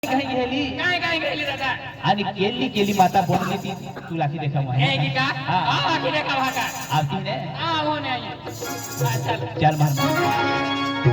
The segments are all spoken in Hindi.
घाई गेली काय गेली दादा आणि केली माता बोलली ती तुला की देखा है की का हाँ। हां की देखा भागा आती ने हां वो नहीं आई चल चल मार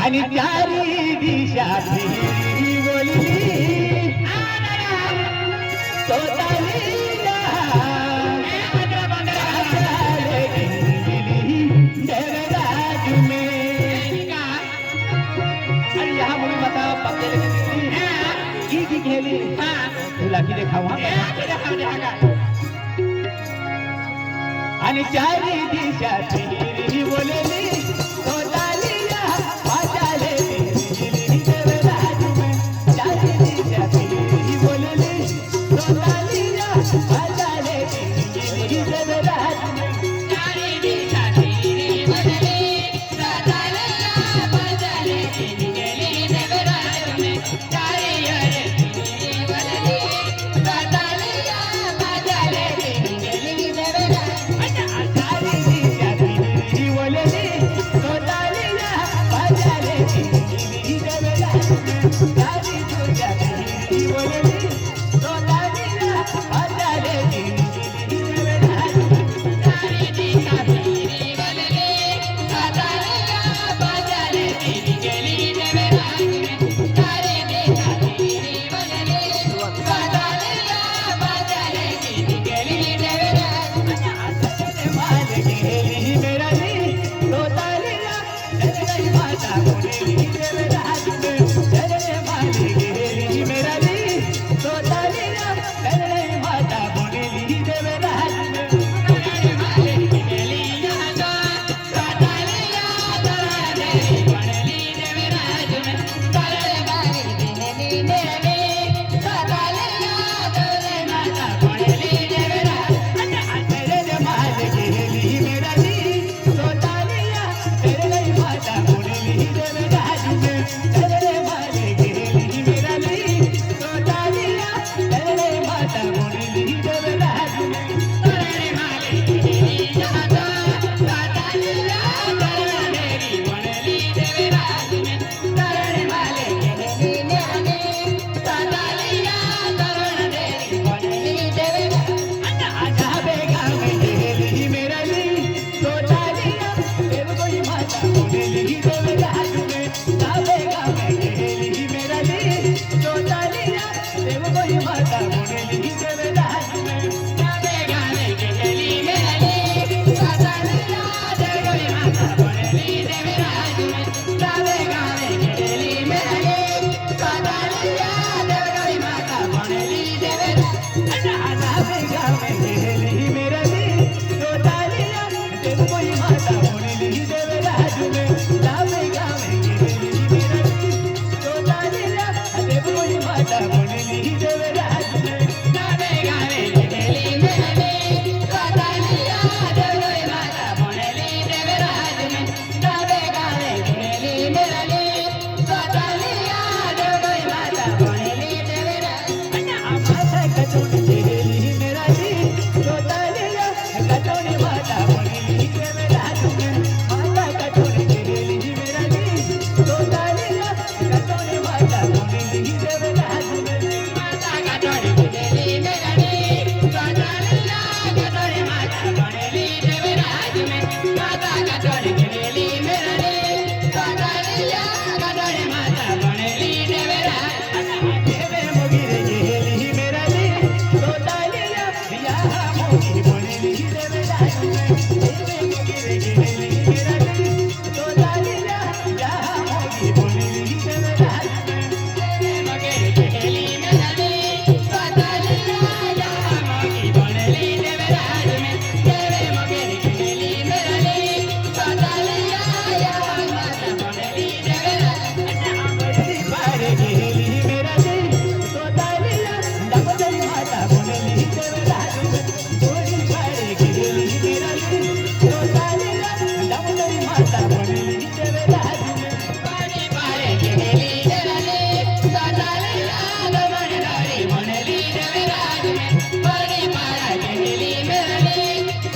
आणि चारी दिशा बोलली तोतालीला देवराज में अरे यहाँ मुली माता पकड़े की घेली तुला की देखावा आणि चारी दिशा बोलली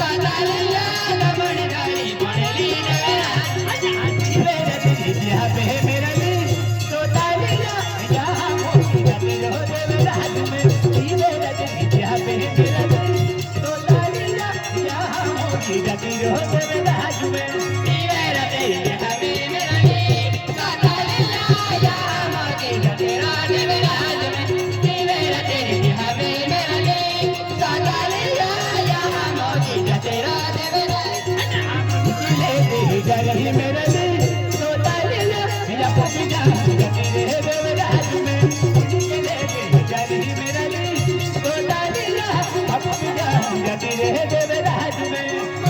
सातालिया दमणदारी म्हणली देवरा मेरा दिल जिया पे मेरा दिल सोतालिया यहाँ मोती जाती रहो देवराज में मेरा दिल जिया पे मेरा दिल सोतालिया यहाँ मोती जाती रहो देवराज में मेरा दिल हवे मेरा दिल सातालिया यहाँ मोती तेरा देवराज में मेरा दिल हवे मेरा दिल सातालिया यहाँ मोती तेरा देवराज ले दे जरी मेरा दिल सोतालिया या पोती जाती रहे देवराज में ले दे जरी मेरा दिल सोतालिया पोती जाती रहे देवराज में